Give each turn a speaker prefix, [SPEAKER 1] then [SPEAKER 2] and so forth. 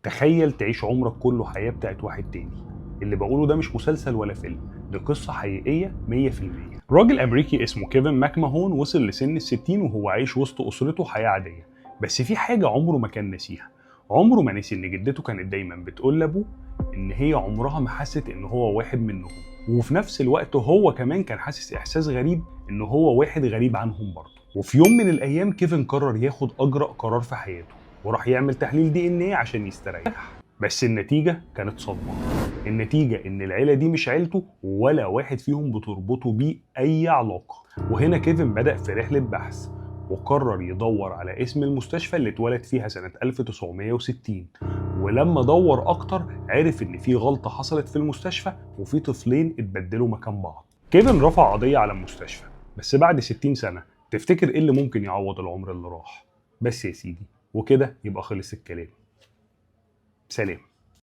[SPEAKER 1] تخيل تعيش عمرك كله حياة بتاعت واحد تاني. اللي بقوله ده مش مسلسل ولا فيلم، دي قصة حقيقية 100%. راجل أمريكي اسمه كيفن ماكماهون وصل لسن ال60 وهو عايش وسط أسرته حياة عادية، بس في حاجة عمره ما كان ناسيها. عمره ما نسي إن جدته كانت دايما بتقول لأبوه إن هي عمرها ما حست إن هو واحد منهم، وفي نفس الوقت هو كمان كان حاسس إحساس غريب إن هو واحد غريب عنهم برضه. وفي يوم من الأيام كيفن قرر ياخد أجرأ قرار في حياته، وراح يعمل تحليل DNA عشان يستريح. بس النتيجة كانت صدمة. النتيجة إن العيلة دي مش عيلته ولا واحد فيهم بتربطه بيه أي علاقة. وهنا كيفن بدأ في رحلة بحث، وقرر يدور على اسم المستشفى اللي اتولد فيها سنة 1960. ولما دور أكتر عرف إن في غلطة حصلت في المستشفى وفي طفلين اتبدلوا مكان بعض. كيفن رفع قضية على المستشفى، بس بعد 60 سنة تفتكر إيه اللي ممكن يعوض العمر اللي راح؟ بس يا سيدي، وكده يبقى خلص الكلام. سلام.